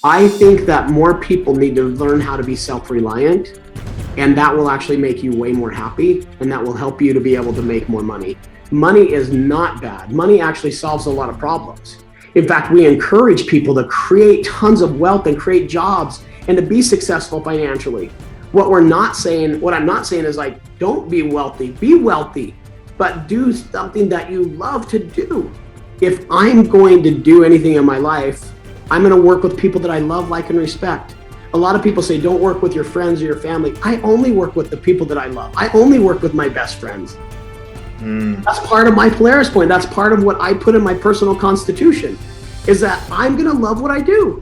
I think that more people need to learn how to be self-reliant, and that will actually make you way more happy, and that will help you to be able to make more money. Money is not bad. Money actually solves a lot of problems. In fact, we encourage people to create tons of wealth and create jobs and to be successful financially. What I'm not saying is like, don't be wealthy, but do something that you love to do. If I'm going to do anything in my life, I'm going to work with people that I love, like, and respect. A lot of people say, don't work with your friends or your family. I only work with the people that I love. I only work with my best friends. That's part of my Polaris Point. That's part of what I put in my personal constitution, is that I'm going to love what I do.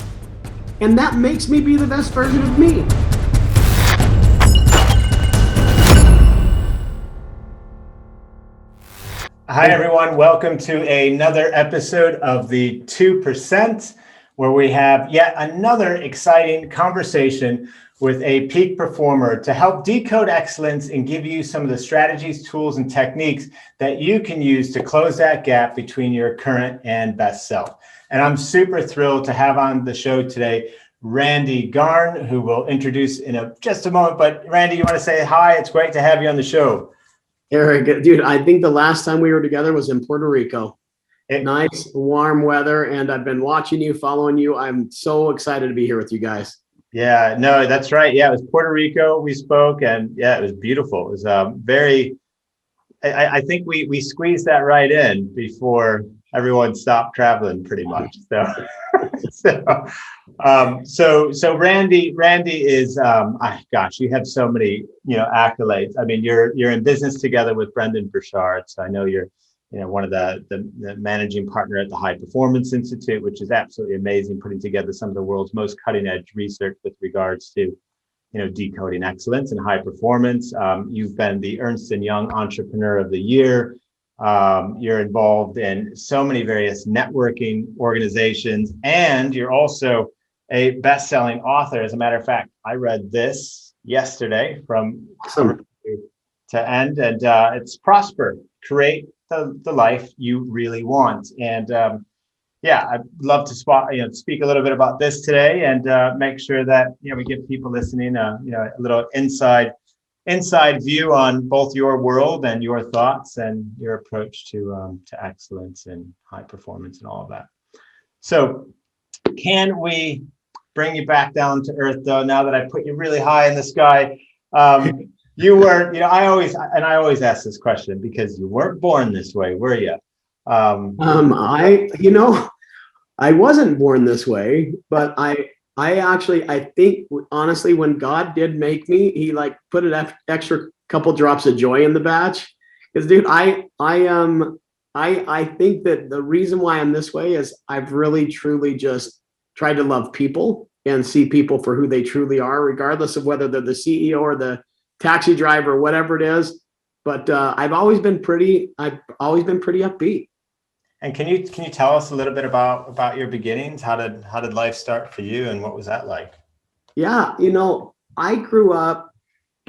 And that makes me be the best version of me. Hi, everyone. Welcome to another episode of the 2%, where we have yet another exciting conversation with a peak performer to help decode excellence and give you some of the strategies, tools, and techniques that you can use to close that gap between your current and best self. And I'm super thrilled to have on the show today Randy Garn, who we'll introduce in just a moment. But Randy, you want to say hi? It's great to have you on the show. Eric, dude, I think the last time we were together was in Puerto Rico. Nice, warm weather, and I've been watching you, following you. I'm so excited to be here with you guys. Yeah, no, that's right. Yeah, it was Puerto Rico we spoke, and yeah, it was beautiful. It was very, I think we squeezed that right in before everyone stopped traveling pretty much. So Randy is, gosh, you have so many, accolades. I mean, you're in business together with Brendan Burchard. So I know you're, one of the managing partner at the High Performance Institute, which is absolutely amazing, putting together some of the world's most cutting edge research with regards to, decoding excellence and high performance. You've been the Ernst & Young Entrepreneur of the Year. You're involved in so many various networking organizations, and you're also a best-selling author. As a matter of fact, I read this yesterday from Awesome. to end, and it's Prosper, Create the life you really want. And I'd love to speak a little bit about this today, and make sure that we give people listening a little inside view on both your world and your thoughts and your approach to excellence and high performance and all of that. So, can we bring you back down to earth, though? Now that I put you really high in the sky. You were, I always ask this question because you weren't born this way, were you? I wasn't born this way, but I think honestly, when God did make me, he put an extra couple drops of joy in the batch. Because dude, I think that the reason why I'm this way is I've really truly just tried to love people and see people for who they truly are, regardless of whether they're the CEO or the taxi driver or whatever it is. But I've always been pretty upbeat. And can you tell us a little bit about your beginnings? How did life start for you, and what was that like? Yeah, I grew up,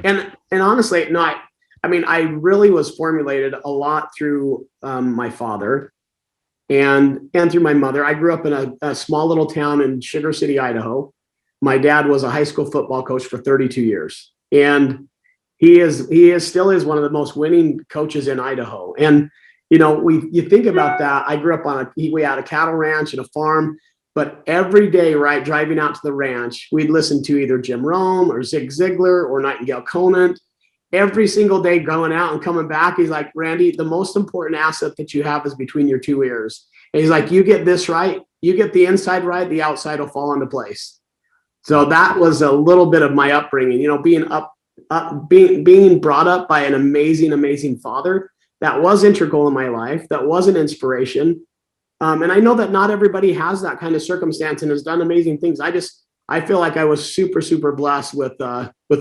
and honestly, no, I really was formulated a lot through my father and through my mother. I grew up in a small little town in Sugar City, Idaho. My dad was a high school football coach for 32 years, and he still is one of the most winning coaches in Idaho. And you think about that. I grew up we had a cattle ranch and a farm, but every day, right, driving out to the ranch, we'd listen to either Jim Rome or Zig Ziglar or Nightingale Conant. Every single day going out and coming back, he's like, Randy, the most important asset that you have is between your two ears. And he's like, you get this right, you get the inside right, the outside will fall into place. So that was a little bit of my upbringing, being brought up by an amazing father. That was integral in my life. That was an inspiration. And I know that not everybody has that kind of circumstance and has done amazing things. I feel like I was super, super blessed with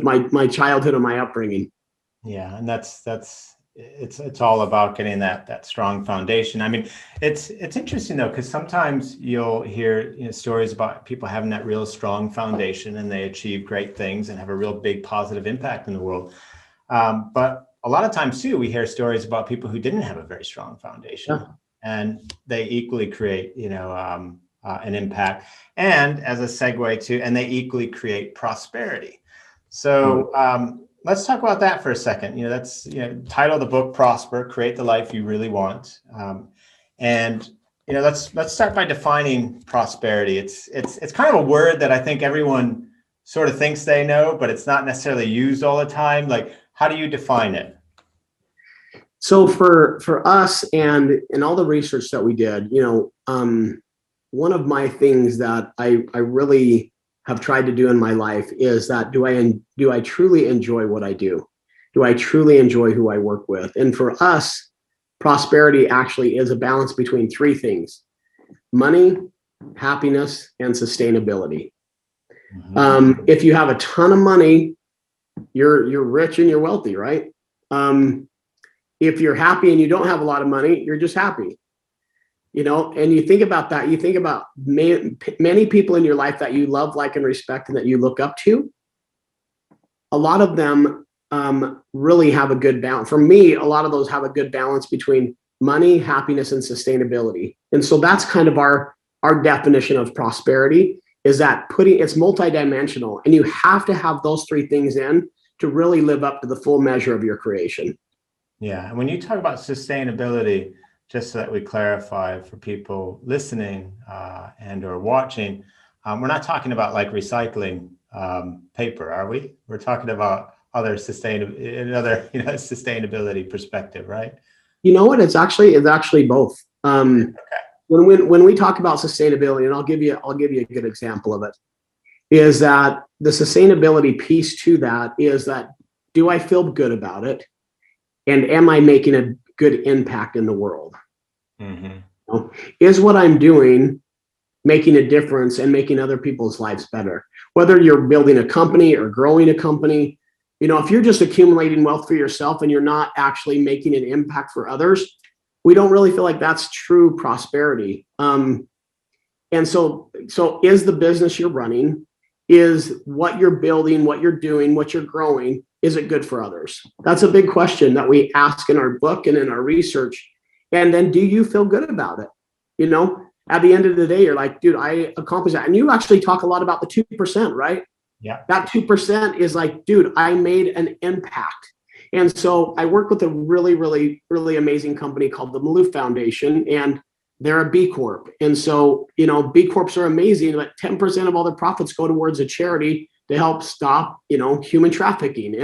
my childhood and my upbringing. Yeah. And it's all about getting that strong foundation. I mean, it's interesting though, because sometimes you'll hear stories about people having that real strong foundation and they achieve great things and have a real big positive impact in the world. But a lot of times too, we hear stories about people who didn't have a very strong foundation, and they equally create, an impact, and as a segue to, and they equally create prosperity. So let's talk about that for a second. That's title of the book, Prosper: Create the Life You Really Want. And let's start by defining prosperity. It's kind of a word that I think everyone sort of thinks they know, but it's not necessarily used all the time. Like, how do you define it? So for us and in all the research that we did, one of my things that I really have tried to do in my life is that do I truly enjoy what I do? Do I truly enjoy who I work with? And for us, prosperity actually is a balance between three things: money, happiness, and sustainability. If you have a ton of money, you're rich and you're wealthy, right? If you're happy and you don't have a lot of money, you're just happy. And you think about that. You think about many people in your life that you love, like, and respect, and that you look up to. A lot of them really have a good balance. For me, a lot of those have a good balance between money, happiness, and sustainability. And so that's kind of our definition of prosperity, is that it's multidimensional, and you have to have those three things in to really live up to the full measure of your creation. Yeah. And when you talk about sustainability, just so that we clarify for people listening and or watching, we're not talking about like recycling paper, are we? We're talking about another sustainability perspective, right? You know what? It's actually both. Okay. When we talk about sustainability, and I'll give you a good example of it, is that the sustainability piece to that is that, do I feel good about it? And am I making a good impact in the world? Is what I'm doing making a difference and making other people's lives better? Whether you're building a company or growing a company, if you're just accumulating wealth for yourself and you're not actually making an impact for others, we don't really feel like that's true prosperity. And so is the business you're running, is what you're building, what you're doing, what you're growing, is it good for others? That's a big question that we ask in our book and in our research. And then, do you feel good about it? At the end of the day, you're like, dude, I accomplished that. And you actually talk a lot about the 2%, right? Yeah. That 2% is like, dude, I made an impact. And so I work with a really, really, really amazing company called the Maloof Foundation, and they're a B Corp. And so, B Corps are amazing, but 10% of all their profits go towards a charity to help stop, human trafficking.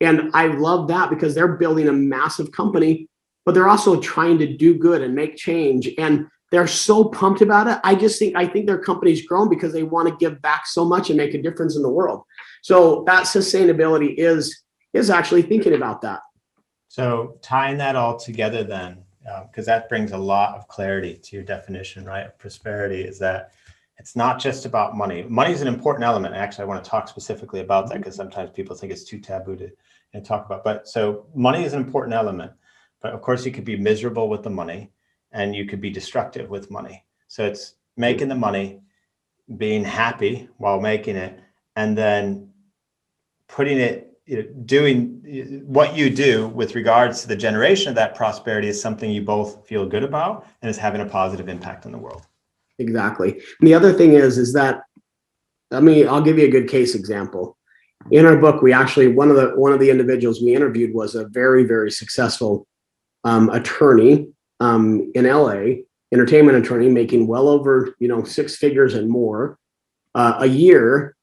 And I love that, because they're building a massive company, but they're also trying to do good and make change. And they're so pumped about it. I think their company's grown because they want to give back so much and make a difference in the world. So that sustainability is actually thinking about that. So tying that all together then, because that brings a lot of clarity to your definition, right, of prosperity, is that it's not just about money. Money is an important element. Actually, I want to talk specifically about that, because sometimes people think it's too taboo to talk about. But so money is an important element, but of course you could be miserable with the money, and you could be destructive with money. So it's making the money, being happy while making it, and then putting it, doing what you do with regards to the generation of that prosperity is something you both feel good about and is having a positive impact on the world. Exactly. And the other thing is that, I'll give you a good case example. In our book, we actually, one of the individuals we interviewed was a very, very successful attorney in LA, entertainment attorney, making well over, 6 figures and more a year.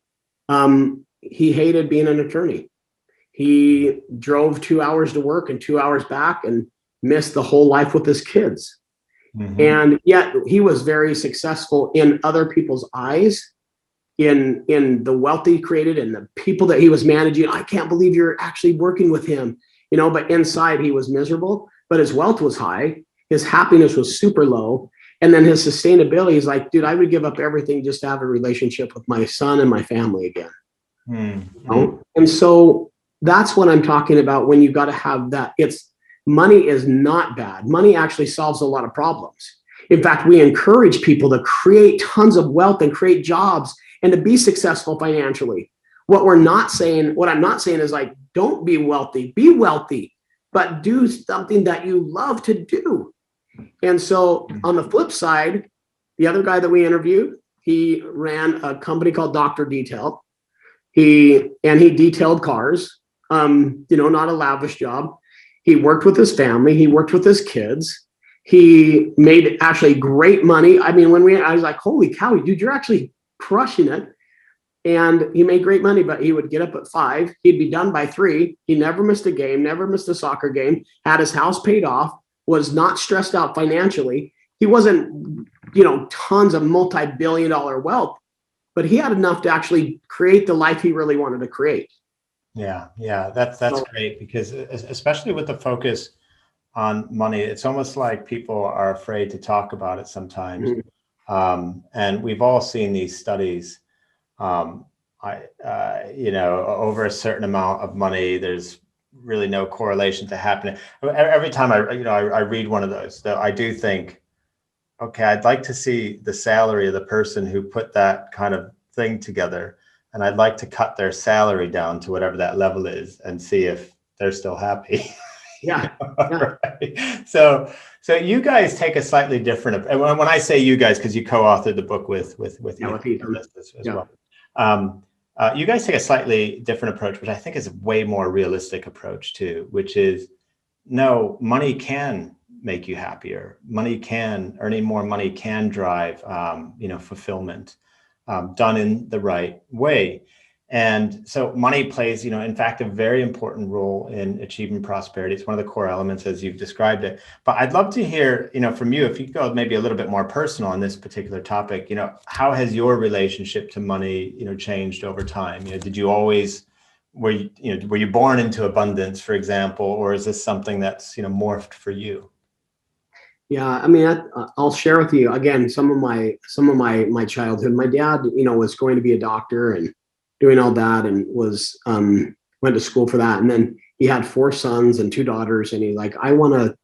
He hated being an attorney. He drove 2 hours to work and 2 hours back and missed the whole life with his kids. And yet he was very successful in other people's eyes, in the wealth he created and the people that he was managing. I can't believe you're actually working with him, but inside he was miserable, but his wealth was high. His happiness was super low. And then his sustainability is like, dude, I would give up everything just to have a relationship with my son and my family again. And so that's what I'm talking about when you got to have that. Money is not bad. Money actually solves a lot of problems. In fact, we encourage people to create tons of wealth and create jobs and to be successful financially. What I'm not saying is like, don't be wealthy, but do something that you love to do. And so on the flip side, the other guy that we interviewed, he ran a company called Dr. Detail. He detailed cars, not a lavish job. He worked with his family. He worked with his kids. He made actually great money. I mean, I was like, holy cow, dude, you're actually crushing it. And he made great money, but he would get up at 5. He'd be done by 3. He never missed a game, never missed a soccer game, had his house paid off, was not stressed out financially. He wasn't, tons of multi-billion-dollar wealth, but he had enough to actually create the life he really wanted to create. Yeah, that's great, because especially with the focus on money, it's almost like people are afraid to talk about it sometimes. Mm-hmm. And we've all seen these studies. Over a certain amount of money, there's really no correlation to happening. Every time I read one of those, though, I do think, okay, I'd like to see the salary of the person who put that kind of thing together, and I'd like to cut their salary down to whatever that level is and see if they're still happy. Yeah. Right? So you guys take a slightly different, and when I say you guys, because you co-authored the book with Ethan as well. You guys take a slightly different approach, which I think is a way more realistic approach too, which is, no, money can make you happier. Earning more money can drive, fulfillment, done in the right way. And so money plays, in fact, a very important role in achieving prosperity. It's one of the core elements as you've described it. But I'd love to hear, from you, if you could go maybe a little bit more personal on this particular topic. How has your relationship to money, changed over time? Did you always, were you born into abundance, for example, or is this something that's, morphed for you? Yeah, I mean, I'll share with you again some of my childhood. My dad, was going to be a doctor and doing all that, and was went to school for that. And then he had 4 sons and 2 daughters, and he's like, I want to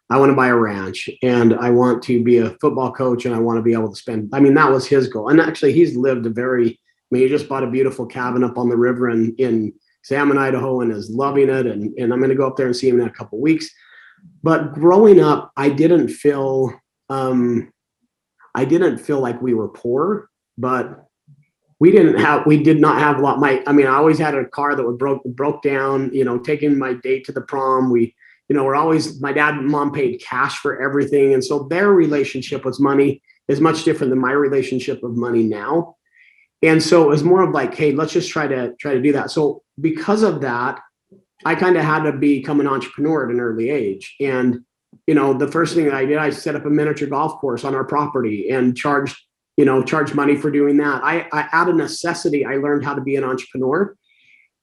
buy a ranch, and I want to be a football coach, and I want to be able to spend. I mean, that was his goal. And actually, he's lived he just bought a beautiful cabin up on the river in Salmon, Idaho, and is loving it. And I'm going to go up there and see him in a couple of weeks. But growing up, I didn't feel like we were poor, but we did not have a lot. I always had a car that broke down, taking my date to the prom. My dad and mom paid cash for everything. And so their relationship with money is much different than my relationship with money now. And so it was more of like, hey, let's just try to do that. So because of that, I kind of had to become an entrepreneur at an early age. And, the first thing that I did, I set up a miniature golf course on our property and charged money for doing that. I out of necessity, I learned how to be an entrepreneur.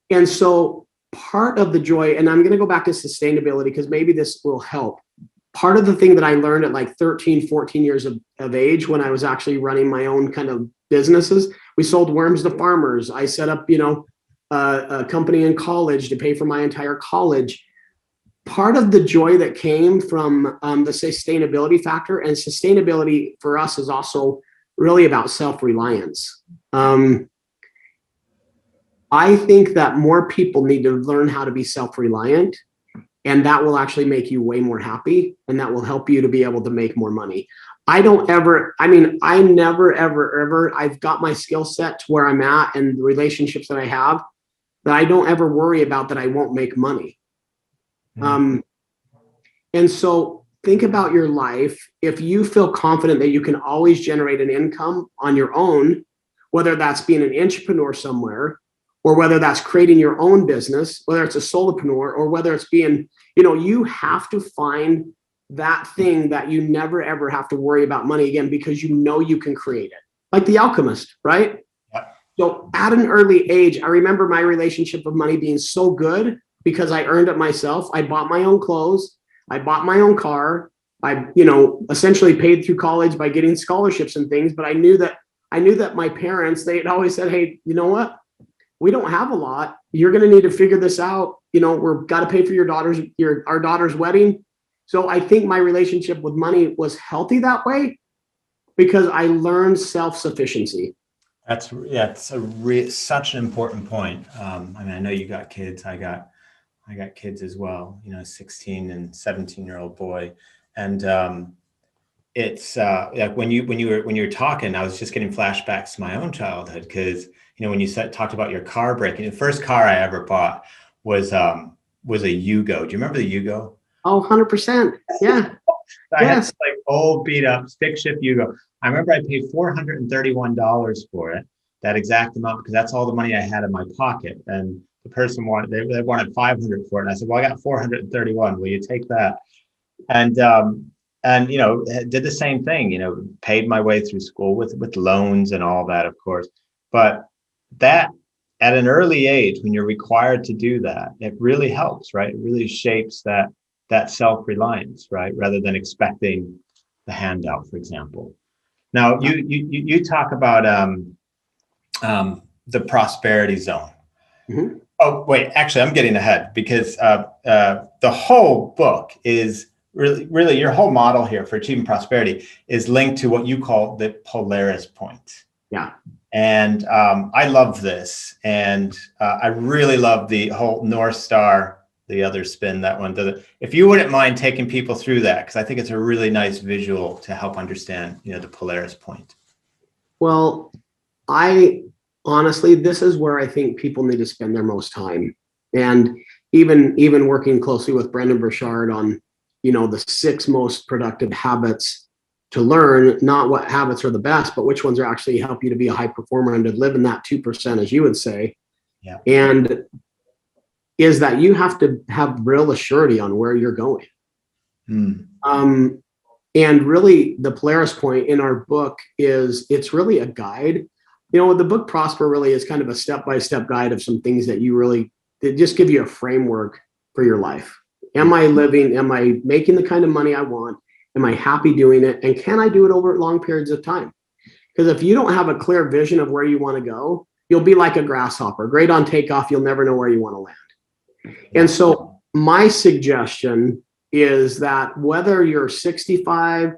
And so part of the joy, and I'm going to go back to sustainability because maybe this will help. Part of the thing that I learned at like 13, 14 years of age, when I was actually running my own kind of businesses, we sold worms to farmers. I set up, a company in college to pay for my entire college. Part of the joy that came from the sustainability factor, and sustainability for us is also really about self-reliance. I think that more people need to learn how to be self-reliant, and that will actually make you way more happy, and that will help you to be able to make more money. I never, ever, I've got my skill set to where I'm at and the relationships that I have, that I don't ever worry about that I won't make money. Mm-hmm. And so think about your life. If you feel confident that you can always generate an income on your own, whether that's being an entrepreneur somewhere, or whether that's creating your own business, whether it's a solopreneur, or whether it's being, you have to find that thing that you never, ever have to worry about money again, because you can create it. Like The Alchemist, right? Yeah. So at an early age, I remember my relationship with money being so good because I earned it myself. I bought my own clothes. I bought my own car. I, essentially paid through college by getting scholarships and things. But I knew that my parents, they had always said, hey, you know what? We don't have a lot. You're going to need to figure this out. We've got to pay for our daughter's wedding. So I think my relationship with money was healthy that way because I learned self-sufficiency. It's such an important point. I know you got kids. I got kids as well, 16 and 17-year-old boy. And it's like when you were talking, I was just getting flashbacks to my own childhood, because when you talked about your car breaking, the first car I ever bought was a Yugo. Do you remember the Yugo? Oh, 100%. Yeah. I had Yes. this like old beat up stick shift Yugo. I remember I paid $431 for it, that exact amount, because that's all the money I had in my pocket. And the person they wanted 500 for it. And I said, well, I got 431. Will you take that? And did the same thing. Paid my way through school with loans and all that, of course. But that, at an early age, when you're required to do that, it really helps, right? It really shapes that self-reliance, right? Rather than expecting the handout, for example. Now, you talk about the prosperity zone. Mm-hmm. Oh, wait, actually, I'm getting ahead, because the whole book is really your whole model here for achieving prosperity is linked to what you call the Polaris Point. Yeah. And I love this. And I really love the whole North Star, the other spin that one does it. If you wouldn't mind taking people through that, because I think it's a really nice visual to help understand, the Polaris Point. Well, honestly, this is where I think people need to spend their most time. And even working closely with Brendan Burchard on, the 6 most productive habits to learn, not what habits are the best, but which ones are actually help you to be a high performer and to live in that 2%, as you would say. Yeah. And is that you have to have real assurity on where you're going. And really, the Polaris Point in our book it's really a guide. The book Prosper really is kind of a step-by-step guide of some things that just give you a framework for your life. Am I making the kind of money I want? Am I happy doing it? And can I do it over long periods of time? Because if you don't have a clear vision of where you want to go, you'll be like a grasshopper. Great on takeoff, you'll never know where you want to land. And so my suggestion is that whether you're 65,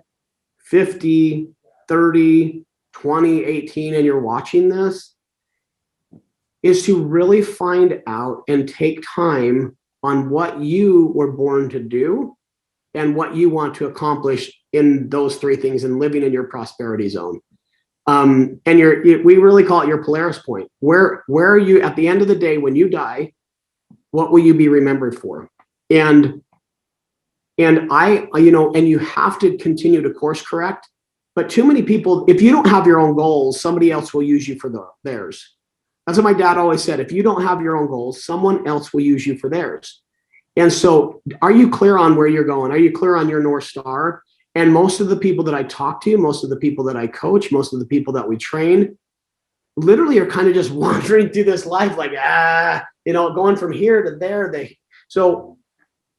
50, 30, 20, 18, and you're watching this, is to really find out and take time on what you were born to do and what you want to accomplish in those 3 things and living in your prosperity zone. And we really call it your Polaris Point. Where are you at the end of the day when you die? What will you be remembered for? And you have to continue to course correct. But too many people, if you don't have your own goals, somebody else will use you for theirs. That's what my dad always said. If you don't have your own goals, someone else will use you for theirs. And so are you clear on where you're going? Are you clear on your North Star? And most of the people that I talk to, most of the people that I coach, most of the people that we train, literally are kind of just wandering through this life like, going from here to there. So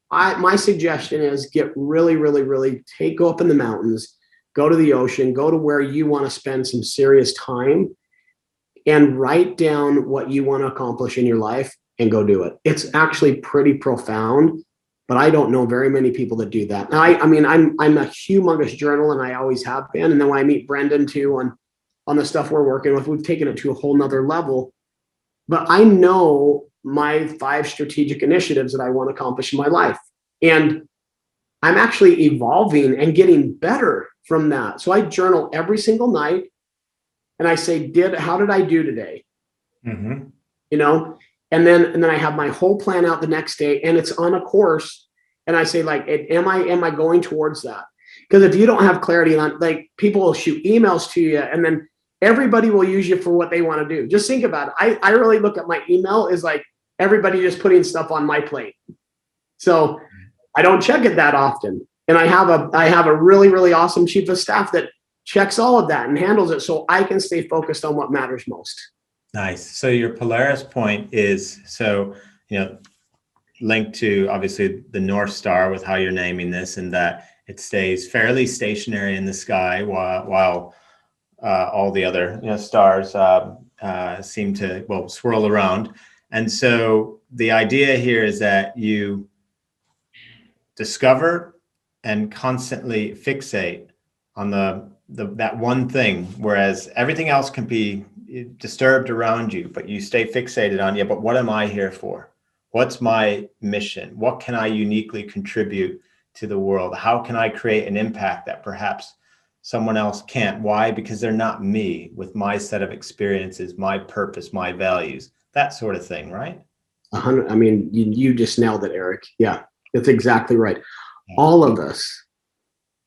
my suggestion is get really, really, really go up in the mountains, go to the ocean, go to where you want to spend some serious time and write down what you want to accomplish in your life and go do it. It's actually pretty profound, but I don't know very many people that do that. Now, I'm a humongous journal, and I always have been. And then when I meet Brendan too on the stuff we're working with, we've taken it to a whole nother level. But I know my 5 strategic initiatives that I want to accomplish in my life. And I'm actually evolving and getting better from that. So I journal every single night and I say, how did I do today? Mm-hmm. And then I have my whole plan out the next day, and it's on a course. And I say, am I going towards that? Because if you don't have clarity on, people will shoot emails to you, and then everybody will use you for what they want to do. Just think about it. I really look at my email as like everybody just putting stuff on my plate. So I don't check it that often. And I have a really, really awesome chief of staff that checks all of that and handles it so I can stay focused on what matters most. Nice. So your Polaris Point is linked to obviously the North Star with how you're naming this, and that it stays fairly stationary in the sky while all the other stars seem to swirl around. And so the idea here is that you discover and constantly fixate on that one thing, whereas everything else can be disturbed around you, but you stay fixated on, but what am I here for? What's my mission? What can I uniquely contribute to the world? How can I create an impact that perhaps someone else can't. Why? Because they're not me with my set of experiences, my purpose, my values, that sort of thing, right? 100. I mean, you just nailed it, Eric. Yeah, that's exactly right. Yeah. All of us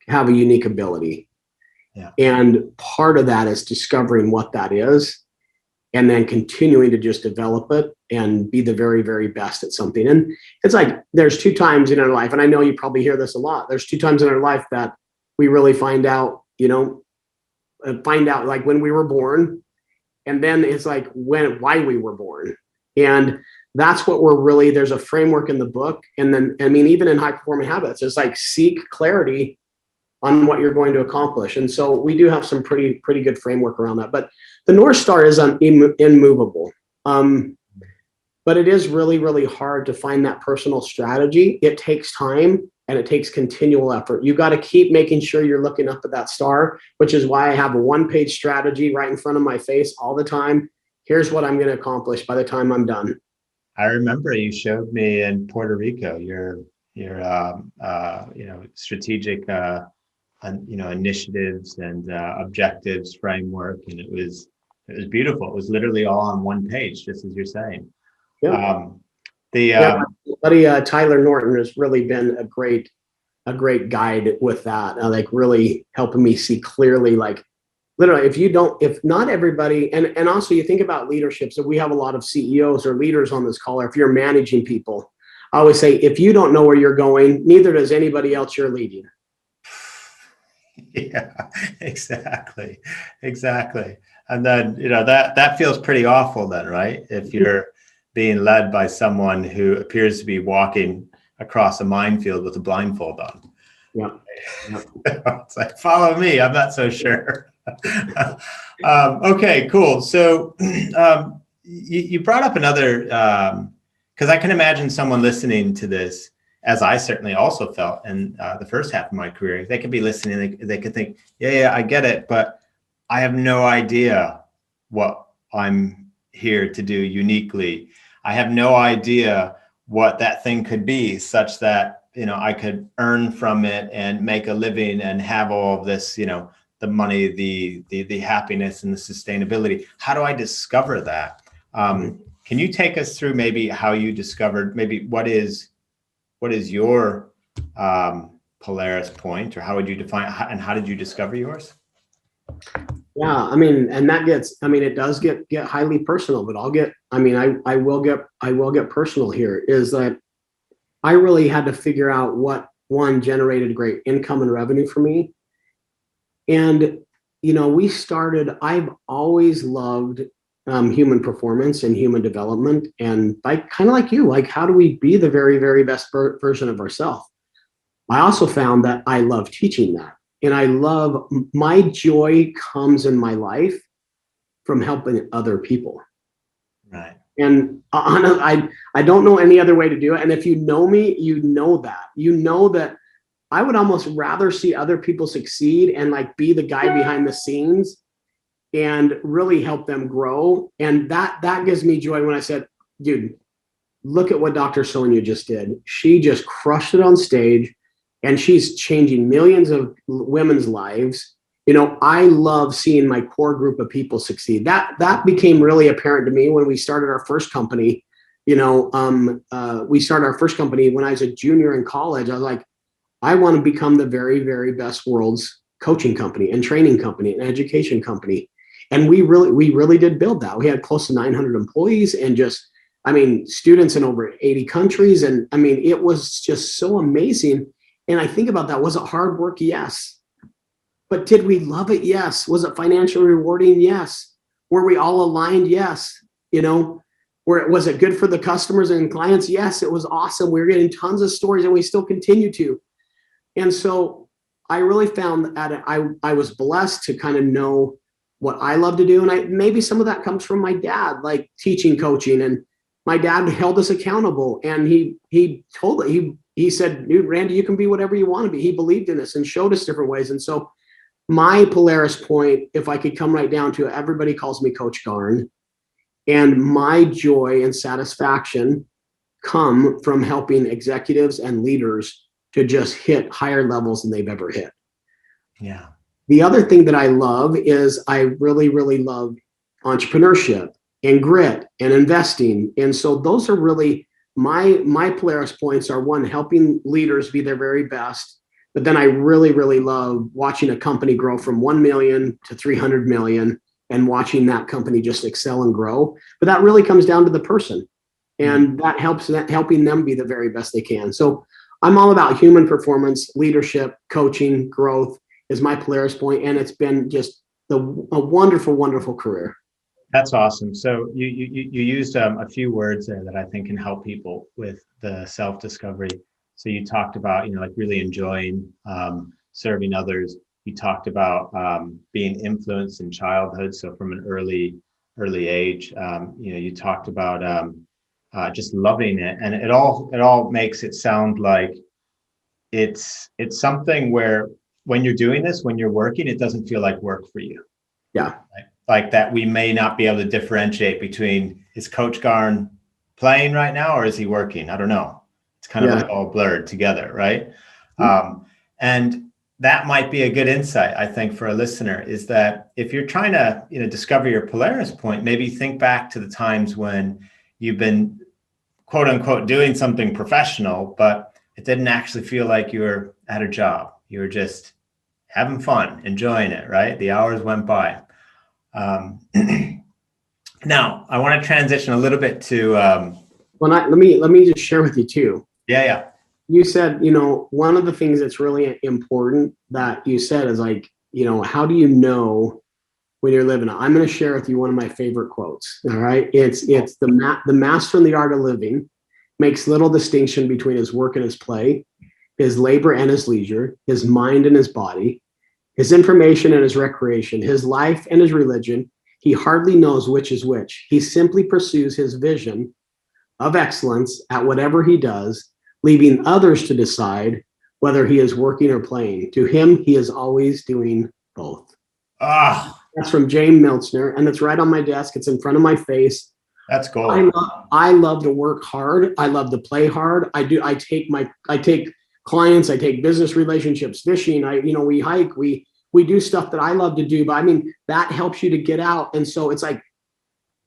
have a unique ability. Yeah. And part of that is discovering what that is and then continuing to just develop it and be the very, very best at something. And it's like there's two times in our life, and I know you probably hear this a lot. There's two times in our life that we really find out, like when we were born, and then it's like why we were born. And that's what there's a framework in the book. And then, I mean, even in High Performing Habits, it's like seek clarity on what you're going to accomplish. And so we do have some pretty good framework around that. But the North Star is immovable. But it is really, really hard to find that personal strategy. It takes time and it takes continual effort. You got to keep making sure you're looking up at that star, which is why I have a one-page strategy right in front of my face all the time. Here's what I'm going to accomplish by the time I'm done. I remember you showed me in Puerto Rico your strategic initiatives and objectives framework, and it was beautiful. It was literally all on one page, just as you're saying. Yeah. My buddy Tyler Norton has really been a great guide with that, like really helping me see clearly, like literally, if not everybody, and also you think about leadership. So we have a lot of CEOs or leaders on this call, or if you're managing people, I always say, if you don't know where you're going, neither does anybody else you're leading. Yeah, exactly. And then, that feels pretty awful then, right? If you're being led by someone who appears to be walking across a minefield with a blindfold on. Yeah. It's like, follow me. I'm not so sure. Okay, cool. So you brought up another, because I can imagine someone listening to this, as I certainly also felt in the first half of my career. They could be listening, they could think, yeah, I get it, but I have no idea what I'm here to do uniquely. I have no idea what that thing could be, such that, I could earn from it and make a living and have all of this, the money, the happiness and the sustainability. How do I discover that? Can you take us through maybe how you discovered, maybe what is your Polaris Point, or how would you define, and how did you discover yours? Yeah, I mean, and it does get highly personal, but I will get personal here, is that I really had to figure out what generated great income and revenue for me. And, I've always loved human performance and human development. And kind of like you, like, how do we be the very, very best version of ourselves? I also found that I love teaching that. And my joy comes in my life from helping other people. Right. And I don't know any other way to do it. And if you know me, you know that I would almost rather see other people succeed and like be the guy behind the scenes and really help them grow. And that gives me joy. When I said, dude, look at what Dr. Sonia just did. She just crushed it on stage, and she's changing millions of women's lives. I love seeing my core group of people succeed. That became really apparent to me when we started our first company. We started our first company when I was a junior in college. I was like, I want to become the very, very best world's coaching company and training company and education company. And we really did build that. We had close to 900 employees and students in over 80 countries. And it was just so amazing. And I think about that. Was it hard work? Yes. But did we love it? Yes. Was it financially rewarding? Yes. Were we all aligned? Yes. Was it good for the customers and clients? Yes, it was awesome. We were getting tons of stories, and we still continue to. And so I really found that I was blessed to kind of know what I love to do. And maybe some of that comes from my dad, like teaching, coaching, and my dad held us accountable. And he said, dude, Randy, you can be whatever you want to be. He believed in us and showed us different ways. And so my Polaris Point, if I could come right down to it, everybody calls me Coach Garn. And my joy and satisfaction come from helping executives and leaders to just hit higher levels than they've ever hit. Yeah. The other thing that I love is I really, really love entrepreneurship and grit and investing. And so those are really my Polaris points are one, helping leaders be their very best. But then I really, really love watching a company grow from 1 million to 300 million and watching that company just excel and grow. But that really comes down to the person. And that helps helping them be the very best they can. So I'm all about human performance, leadership, coaching, growth is my Polaris point, and it's been just a wonderful, wonderful career. That's awesome. So you used a few words there that I think can help people with the self-discovery. So you talked about, like really enjoying serving others. You talked about being influenced in childhood, so from an early age. You talked about just loving it, and it all makes it sound like it's something where when you're doing this, when you're working, it doesn't feel like work for you. Yeah. Right? Like that we may not be able to differentiate between, is Coach Garn playing right now or is he working? I don't know. It's kind of like all blurred together, right? And that might be a good insight, I think, for a listener, is that if you're trying to discover your Polaris point, maybe think back to the times when you've been quote unquote doing something professional, but it didn't actually feel like you were at a job. You were just having fun, enjoying it, right? The hours went by. Now, I want to transition a little bit to. Let me just share with you too. Yeah. You said, one of the things that's really important that you said is like, how do you know when you're living? I'm going to share with you one of my favorite quotes. All right, it's the master in the art of living makes little distinction between his work and his play, his labor and his leisure, his mind and his body, his information and his recreation, his life and his religion. He hardly knows which is which. He simply pursues his vision of excellence at whatever he does, leaving others to decide whether he is working or playing. To him, he is always doing both. That's from James Michener, and it's right on my desk. It's in front of my face. That's cool. I love to work hard. I love to play hard. I take clients, I take business relationships, fishing. We hike, we do stuff that I love to do, but that helps you to get out. And so it's like,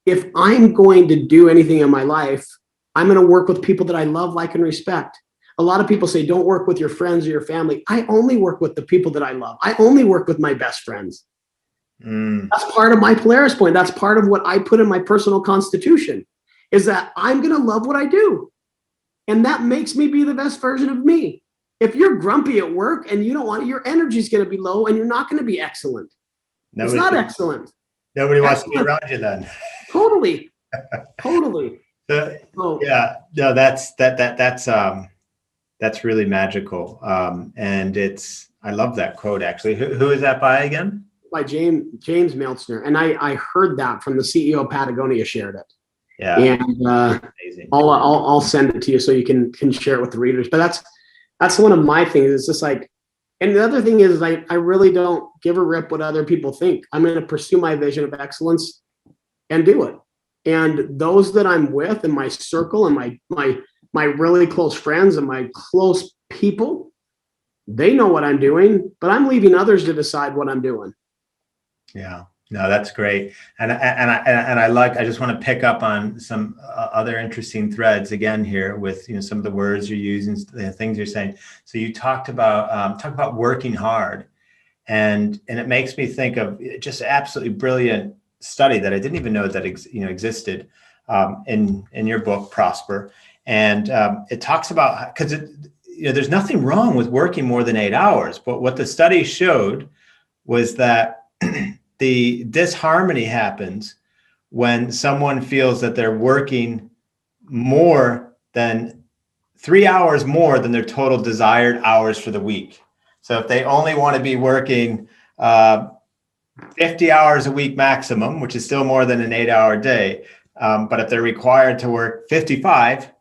if I'm going to do anything in my life, I'm going to work with people that I love, like, and respect. A lot of people say, don't work with your friends or your family. I only work with the people that I love. I only work with my best friends. That's part of my Polaris point. That's part of what I put in my personal constitution, is that I'm going to love what I do. And that makes me be the best version of me. If you're grumpy at work and you don't want it, your energy is going to be low and you're not going to be excellent. It's not excellent. Nobody wants to be around you then. Totally. Yeah, no, that's really magical. And I love that quote, actually. Who is that by again? By James Michener. And I heard that from the CEO of Patagonia, shared it. Yeah. And amazing. I'll send it to you so you can share it with the readers. But that's one of my things. It's just like, and the other thing is, I really don't give a rip what other people think. I'm going to pursue my vision of excellence and do it. And those that I'm with in my circle and my really close friends and my close people, they know what I'm doing, but I'm leaving others to decide what I'm doing. Yeah, no, that's great. And I just want to pick up on some other interesting threads again here with some of the words you're using, the things you're saying. So you talked about working hard, and it makes me think of just absolutely brilliant study that I didn't even know that existed in your book, Prosper. And it talks about, because there's nothing wrong with working more than 8 hours, but what the study showed was that the disharmony happens when someone feels that they're working more than 3 hours more than their total desired hours for the week. So if they only want to be working 50 hours a week maximum, which is still more than an 8-hour day, but if they're required to work 55,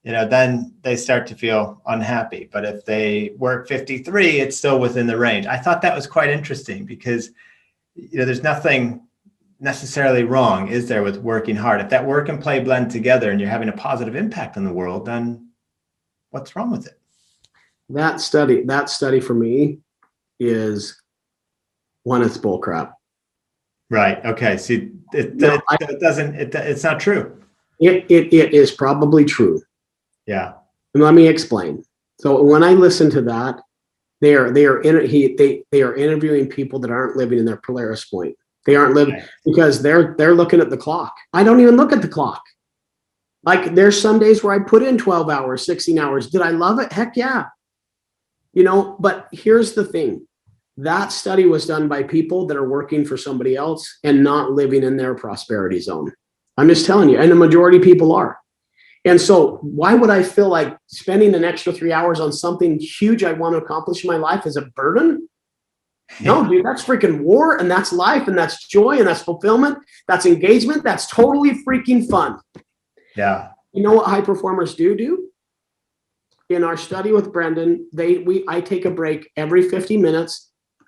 then they start to feel unhappy. But if they work 53, it's still within the range. I thought that was quite interesting because there's nothing necessarily wrong, is there, with working hard? If that work and play blend together and you're having a positive impact on the world, then what's wrong with it? That study for me is One, it's bull crap. Right. Okay. See, it's not true. It is probably true. Yeah. And let me explain. So when I listen to that, they are interviewing people that aren't living in their Polaris Point. They aren't living Right. because they're looking at the clock. I don't even look at the clock. Like there's some days where I put in 12 hours, 16 hours. Did I love it? Heck yeah. But here's the thing. That study was done by people that are working for somebody else and not living in their prosperity zone. I'm just telling you, and the majority of people are. And so why would I feel like spending an extra 3 hours on something huge I want to accomplish in my life is a burden? No, dude, that's freaking war, and that's life, and that's joy, and that's fulfillment, that's engagement, that's totally freaking fun. Yeah. You know what high performers do? In our study with Brendan, I take a break every 50 minutes.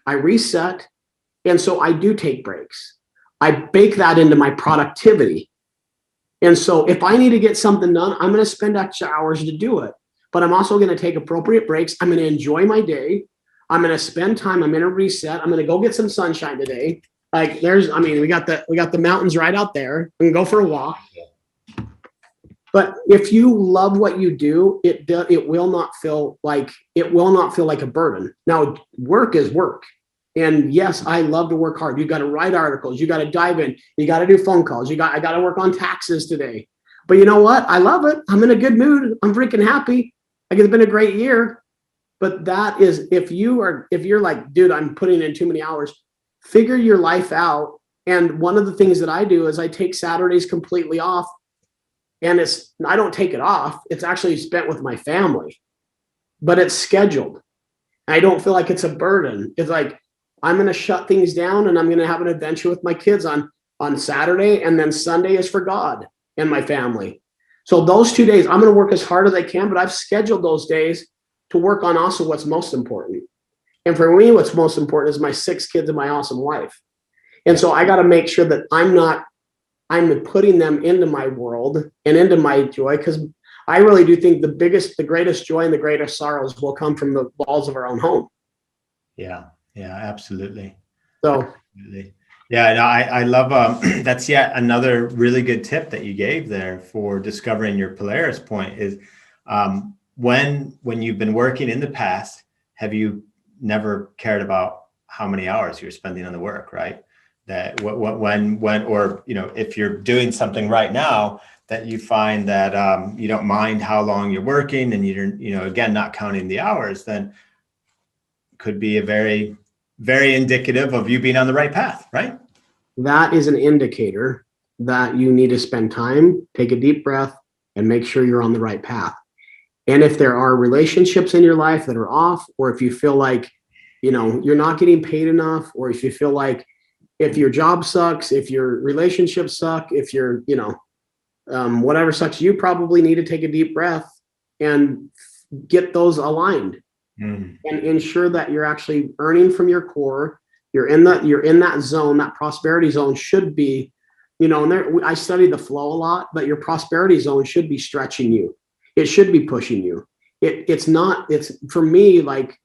I reset. And so I do take breaks. I bake that into my productivity. And so if I need to get something done, I'm going to spend extra hours to do it. But I'm also going to take appropriate breaks. I'm going to enjoy my day. I'm going to spend time. I'm going to reset. I'm going to go get some sunshine today. Like we got the mountains right out there. We can go for a walk. But if you love what you do, it will not feel like a burden. Now, work is work. And yes, I love to work hard. You got to write articles. You got to dive in. You got to do phone calls. I got to work on taxes today. But you know what? I love it. I'm in a good mood. I'm freaking happy. Like, it's been a great year. But that is, if you're like, dude, I'm putting in too many hours, figure your life out. And one of the things that I do is I take Saturdays completely off. And I don't take it off. It's actually spent with my family, but it's scheduled. I don't feel like it's a burden. It's like, I'm going to shut things down and I'm going to have an adventure with my kids on Saturday. And then Sunday is for God and my family. So those 2 days, I'm going to work as hard as I can, but I've scheduled those days to work on also what's most important. And for me, what's most important is my 6 kids and my awesome wife. And so I got to make sure that I'm putting them into my world and into my joy, because I really do think the greatest joy and the greatest sorrows will come from the walls of our own home. Yeah. Yeah, absolutely. So, absolutely. Yeah, no, I love, that's yet another really good tip that you gave there for discovering your Polaris Point is, when you've been working in the past, have you never cared about how many hours you're spending on the work, right? That when, or, if you're doing something right now that you find that, you don't mind how long you're working and you're, again, not counting the hours, then could be a very, very indicative of you being on the right path, right? That is an indicator that you need to spend time, take a deep breath, and make sure you're on the right path. And if there are relationships in your life that are off, or if you feel like, you're not getting paid enough, or if you feel like if your job sucks, if your relationships suck, if you're, whatever sucks, you probably need to take a deep breath and get those aligned. And ensure that you're actually earning from your core. You're in that zone. That prosperity zone should be, and I study the flow a lot, but your prosperity zone should be stretching you. It should be pushing you. It's for me, like,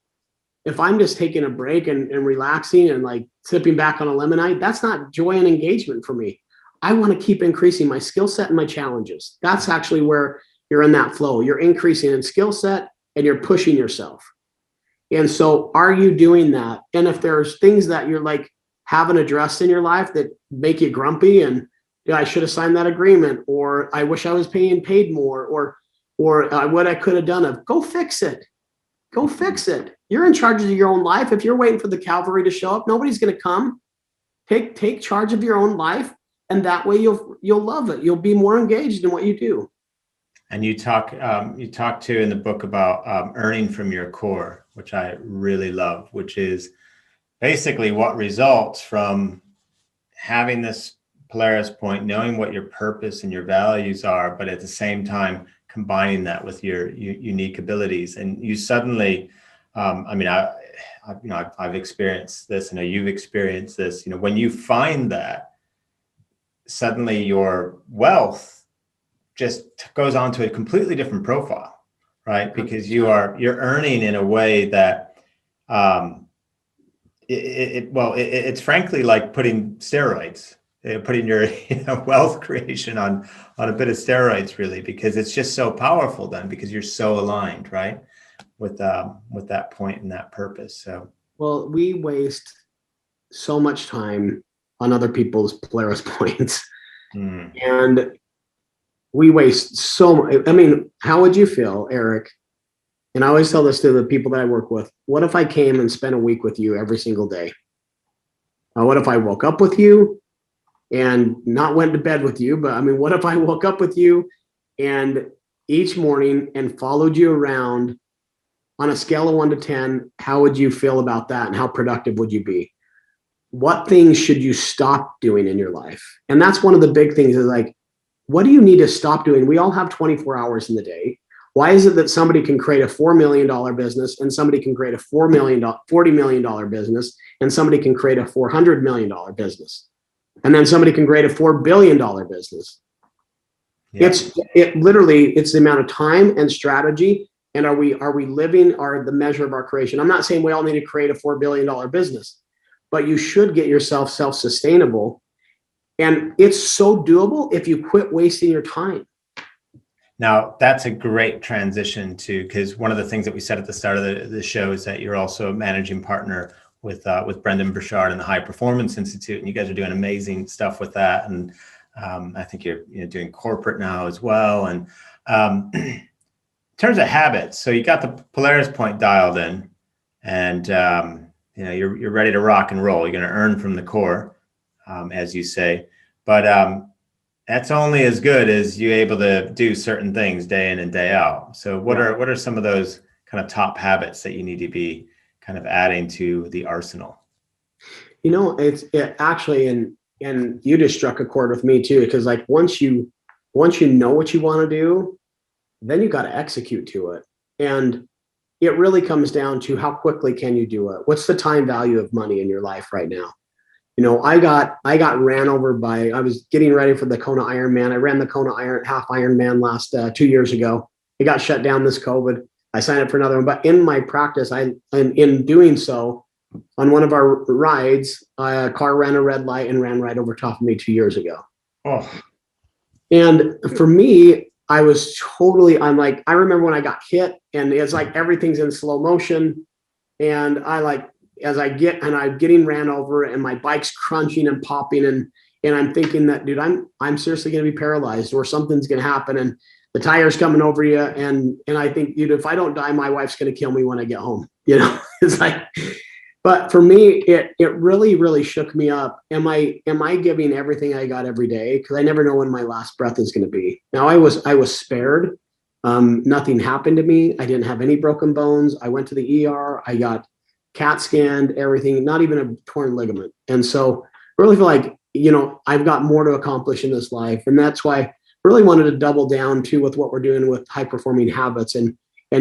if I'm just taking a break and relaxing and like sipping back on a lemonade, that's not joy and engagement for me. I want to keep increasing my skill set and my challenges. That's actually where you're in that flow. You're increasing in skill set and you're pushing yourself. And so are you doing that? And if there's things that you're like haven't addressed in your life that make you grumpy and I should have signed that agreement, or I wish I was paid more, or what I could have done, go fix it. Go fix it. You're in charge of your own life. If you're waiting for the cavalry to show up, nobody's going to come. Take charge of your own life. And that way you'll love it. You'll be more engaged in what you do. And you talk too in the book about earning from your core, which I really love, which is basically what results from having this Polaris Point, knowing what your purpose and your values are, but at the same time combining that with your unique abilities. And you suddenly, I've experienced this, and you've experienced this. When you find that, suddenly your wealth just goes on to a completely different profile, right? Because you're earning in a way that it's frankly like putting steroids, putting your wealth creation on a bit of steroids, really, because it's just so powerful then, because you're so aligned, right, with that point and that purpose. So, well, we waste so much time on other people's Polaris points, and we waste so much. I mean, how would you feel, Eric? And I always tell this to the people that I work with. What if I came and spent a week with you every single day? What if I woke up with you and not went to bed with you? But I mean, what if I woke up with you and each morning and followed you around on a scale of 1 to 10? How would you feel about that? And how productive would you be? What things should you stop doing in your life? And that's one of the big things is like, what do you need to stop doing? We all have 24 hours in the day. Why is it that somebody can create a $4 million business and somebody can create a $40 million business and somebody can create a $400 million business? And then somebody can create a $4 billion business. Yeah. It's the amount of time and strategy. And are we living the measure of our creation? I'm not saying we all need to create a $4 billion business, but you should get yourself self-sustainable. And it's so doable if you quit wasting your time. Now, that's a great transition to, because one of the things that we said at the start of the show is that you're also a managing partner with Brendan Burchard and the High Performance Institute, and you guys are doing amazing stuff with that. And I think you're doing corporate now as well. And in terms of habits, so you got the Polaris Point dialed in, and you're ready to rock and roll. You're going to earn from the core, as you say, but that's only as good as you're able to do certain things day in and day out. So what are some of those kind of top habits that you need to be kind of adding to the arsenal? It actually, and you just struck a chord with me too, because like once you know what you want to do, then you got to execute to it. And it really comes down to how quickly can you do it? What's the time value of money in your life right now? I got ran over by, I was getting ready for the Kona Ironman. I ran the Kona half Ironman last 2 years ago. It got shut down this COVID. I signed up for another one, but in my practice, in doing so, on one of our rides, a car ran a red light and ran right over top of me 2 years ago. Oh. And for me, I remember when I got hit, and it's like everything's in slow motion, and I'm getting ran over and my bike's crunching and popping, and I'm thinking that, dude, I'm seriously going to be paralyzed or something's going to happen, and the tire's coming over you. And I think, dude, if I don't die, my wife's going to kill me when I get home. It's like, but for me, it really, really shook me up. Am I giving everything I got every day? Because I never know when my last breath is going to be. Now I was spared. Nothing happened to me. I didn't have any broken bones. I went to the ER. I got CAT scanned, everything, not even a torn ligament. And so I really feel like, I've got more to accomplish in this life. And that's why I really wanted to double down too with what we're doing with high performing habits and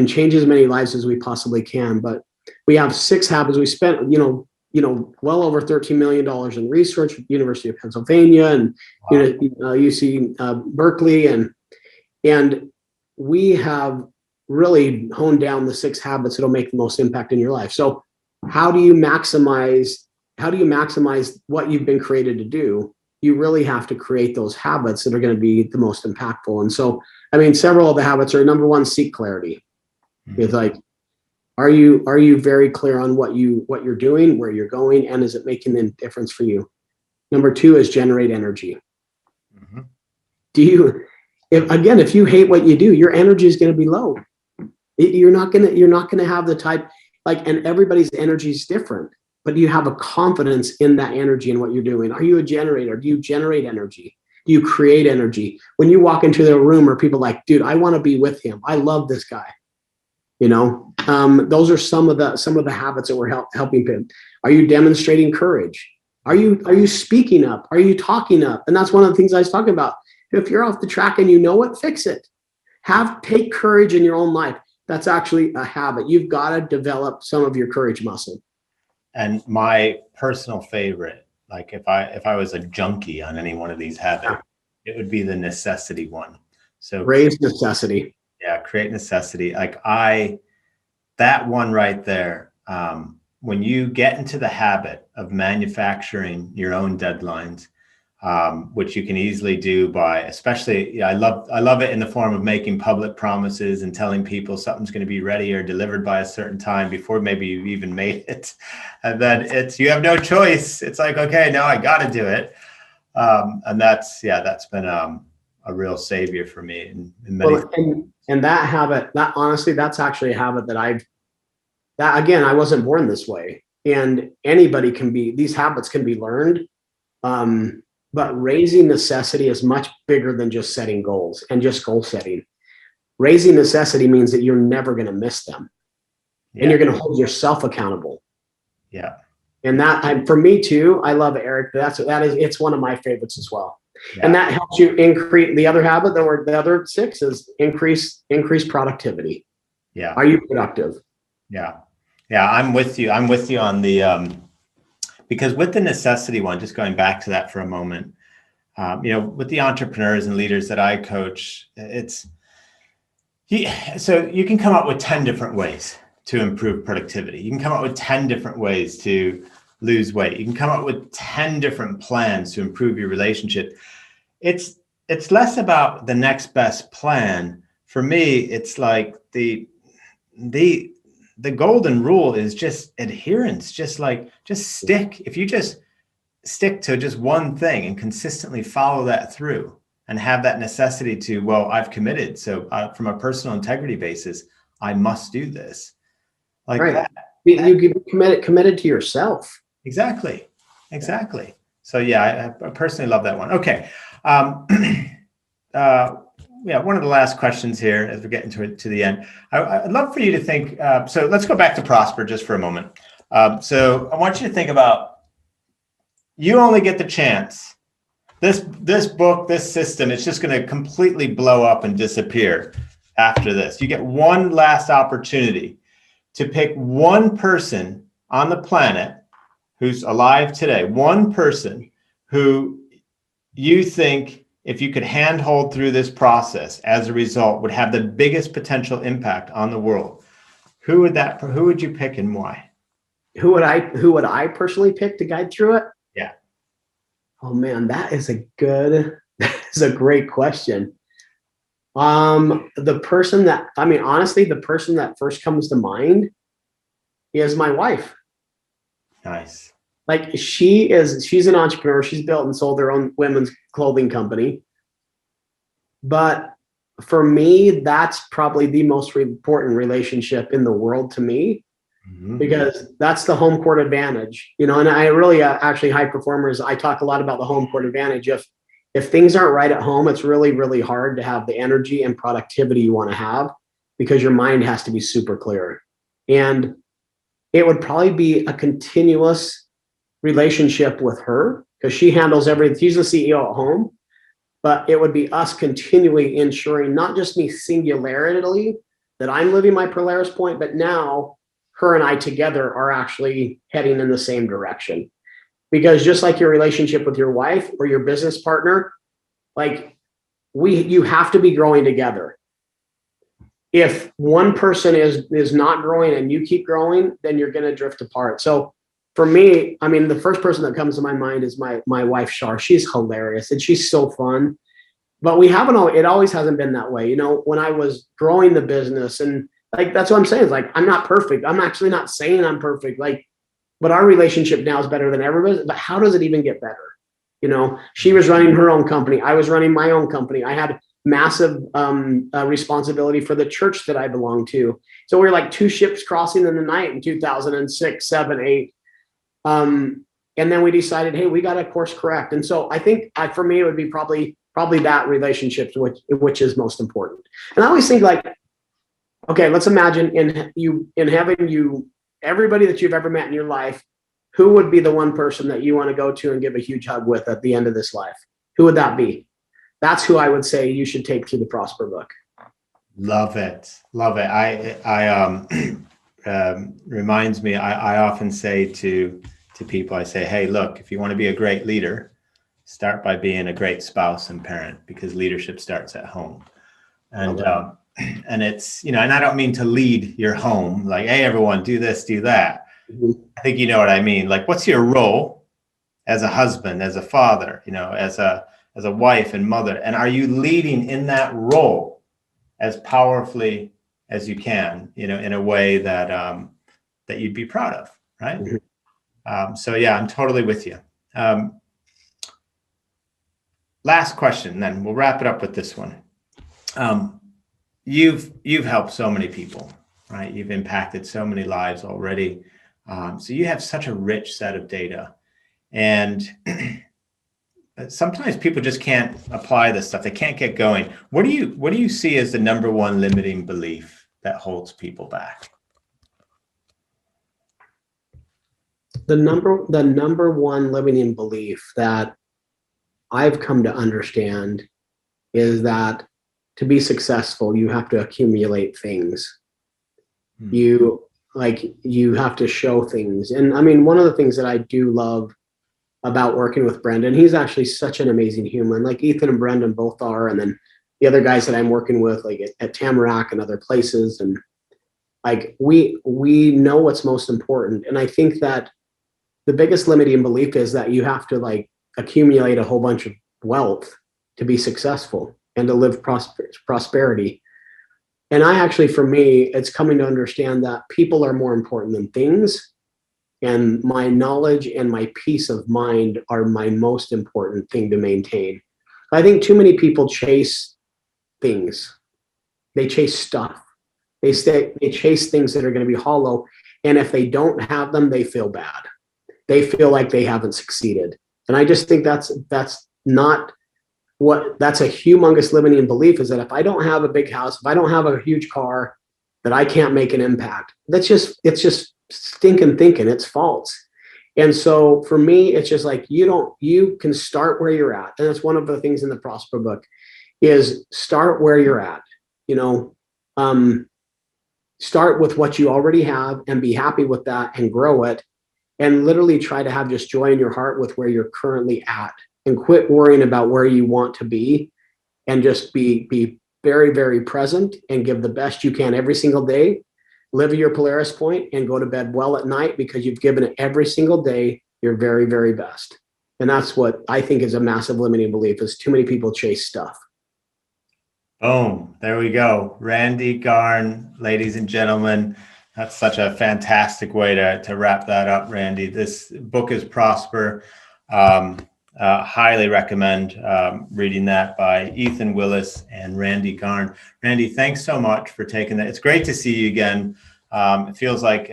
change as many lives as we possibly can. But we have 6 habits. We spent, well over $13 million in research with University of Pennsylvania and UC Berkeley. And we have really honed down the 6 habits that'll make the most impact in your life. So how do you maximize what you've been created to do? You really have to create those habits that are going to be the most impactful. And so, several of the habits are: number 1, seek clarity. Mm-hmm. It's like, are you very clear on what you're doing, where you're going, and is it making a difference for you? Number 2 is generate energy. Mm-hmm. If you hate what you do, your energy is going to be low. You're not going to have the type, and everybody's energy is different, but you have a confidence in that energy and what you're doing. Are you a generator? Do you generate energy? Do you create energy? When you walk into the room, are people like, dude, I want to be with him. I love this guy. Those are some of the habits that we're helping him. Are you demonstrating courage? Are you speaking up? Are you talking up? And that's one of the things I was talking about. If you're off the track and you know it, fix it. Take courage in your own life. That's actually a habit. You've got to develop some of your courage muscle. And my personal favorite, like if I was a junkie on any one of these habits, it would be the necessity one. So raise necessity. Yeah, create necessity. That one right there when you get into the habit of manufacturing your own deadlines, which you can easily do by, especially, I love it in the form of making public promises and telling people something's going to be ready or delivered by a certain time before maybe you've even made it. And then you have no choice. It's like, okay, now I got to do it. And that's been a real savior for me in many. Well, and that habit, honestly, that's actually a habit that again, I wasn't born this way, and these habits can be learned. But raising necessity is much bigger than just setting goals and just goal setting. Raising necessity means that you're never going to miss them, and you're going to hold yourself accountable. Yeah. And for me too, I love Eric. It's one of my favorites as well. Yeah. And that helps you increase the other habit. The other 6 is increase productivity. Yeah. Are you productive? Yeah. Yeah. I'm with you on the, because with the necessity one, just going back to that for a moment, with the entrepreneurs and leaders that I coach, so you can come up with 10 different ways to improve productivity. You can come up with 10 different ways to lose weight. You can come up with 10 different plans to improve your relationship. It's less about the next best plan. For me, it's like the golden rule is just adherence, just stick. If you just stick to just one thing and consistently follow that through and have that necessity to, well, I've committed. So from a personal integrity basis, I must do this. Like right. You get committed to yourself. Exactly. So yeah, I personally love that one. Okay. One of the last questions here as we're getting to the end. I'd love for you to think, so let's go back to Prosper just for a moment. So I want you to think about, you only get the chance. This book, this system, it's just going to completely blow up and disappear after this. You get one last opportunity to pick one person on the planet who's alive today, one person who you think, if you could handhold through this process as a result, would have the biggest potential impact on the world. Who would you pick and why? Who would I personally pick to guide through it? Yeah. Oh man, that is a great question. Honestly, the person that first comes to mind is my wife. Nice. Like she's an entrepreneur. She's built and sold her own women's clothing company. But for me, that's probably the most important relationship in the world to me, because that's the home court advantage, and I really actually high performers, I talk a lot about the home court advantage. If things aren't right at home, it's really, really hard to have the energy and productivity you want to have, because your mind has to be super clear. And it would probably be a continuous relationship with her, because she handles everything. She's the CEO at home, but it would be us continually ensuring, not just me singularly that I'm living my Polaris Point, but now her and I together are actually heading in the same direction. Because just like your relationship with your wife or your business partner, like you have to be growing together. If one person is not growing and you keep growing, then you're going to drift apart. So for me, the first person that comes to my mind is my wife, Shar. She's hilarious and she's so fun. But it always hasn't been that way. When I was growing the business, and that's what I'm saying. It's like, I'm not perfect. I'm actually not saying I'm perfect. But our relationship now is better than ever. But how does it even get better? She was running her own company. I was running my own company. I had massive responsibility for the church that I belonged to. So we were like two ships crossing in the night in 2006, 7, 8. And then we decided, hey, we got to course correct. And so I think for me, it would be probably that relationship, which is most important. And I always think okay, let's imagine in heaven, everybody that you've ever met in your life, who would be the one person that you want to go to and give a huge hug with at the end of this life? Who would that be? That's who I would say you should take through the Prosper book. Love it. Reminds me, I often say to people, I say, hey, look, if you want to be a great leader, start by being a great spouse and parent, because leadership starts at home. And and it's, and I don't mean to lead your home like, hey, everyone, do this, do that. I think you know what I mean. Like, what's your role as a husband, as a father, as a wife and mother? And are you leading in that role as powerfully as you can, in a way that that you'd be proud of, right? So yeah, I'm totally with you. Last question, then we'll wrap it up with this one. You've helped so many people, right? You've impacted so many lives already. So you have such a rich set of data, and sometimes people just can't apply this stuff. They can't get going. What do you see as the number one limiting belief that holds people back? The number one limiting belief that I've come to understand is that to be successful, you have to accumulate things. You have to show things. And I mean, one of the things that I do love about working with Brendan, he's actually such an amazing human. Like Ethan and Brendan both are, and then the other guys that I'm working with, like at Tamarack and other places, and like we know what's most important. And I think that the biggest limiting belief is that you have to like accumulate a whole bunch of wealth to be successful and to live prosperity. And I actually, for me, it's coming to understand that people are more important than things. And my knowledge and my peace of mind are my most important thing to maintain. I think too many people chase things. They chase stuff. They chase things that are going to be hollow. And if they don't have them, they feel bad. They feel like they haven't succeeded. And I just think that's not that's a humongous limiting belief, is that if I don't have a big house, if I don't have a huge car, that I can't make an impact. It's just stinking thinking. It's false. And so for me, it's just like, you can start where you're at. And that's one of the things in the Prosper book is start where you're at, start with what you already have and be happy with that and grow it. And literally try to have just joy in your heart with where you're currently at, and quit worrying about where you want to be, and just be very, very present and give the best you can every single day. Live at your Polaris Point and go to bed well at night, because you've given it every single day your very, very best. And that's what I think is a massive limiting belief, is too many people chase stuff. Boom. There we go. Randy Garn, ladies and gentlemen. That's such a fantastic way to wrap that up, Randy. This book is Prosper. Highly recommend reading that, by Ethan Willis and Randy Garn. Randy, thanks so much for taking that. It's great to see you again. It feels like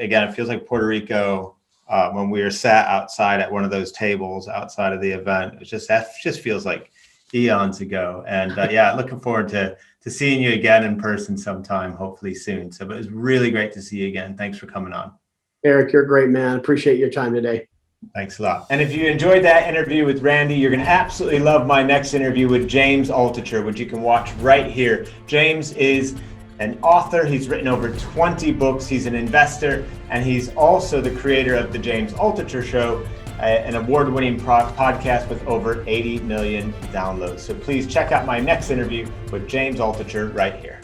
Puerto Rico when we were sat outside at one of those tables outside of the event. That just feels like eons ago. And looking forward to seeing you again in person sometime, hopefully soon. So, but it was really great to see you again. Thanks for coming on. Eric, you're a great man. Appreciate your time today. Thanks a lot. And if you enjoyed that interview with Randy, you're going to absolutely love my next interview with James Altucher, which you can watch right here. James is an author. He's written over 20 books. He's an investor, and he's also the creator of The James Altucher Show, an award-winning podcast with over 80 million downloads. So please check out my next interview with James Altucher right here.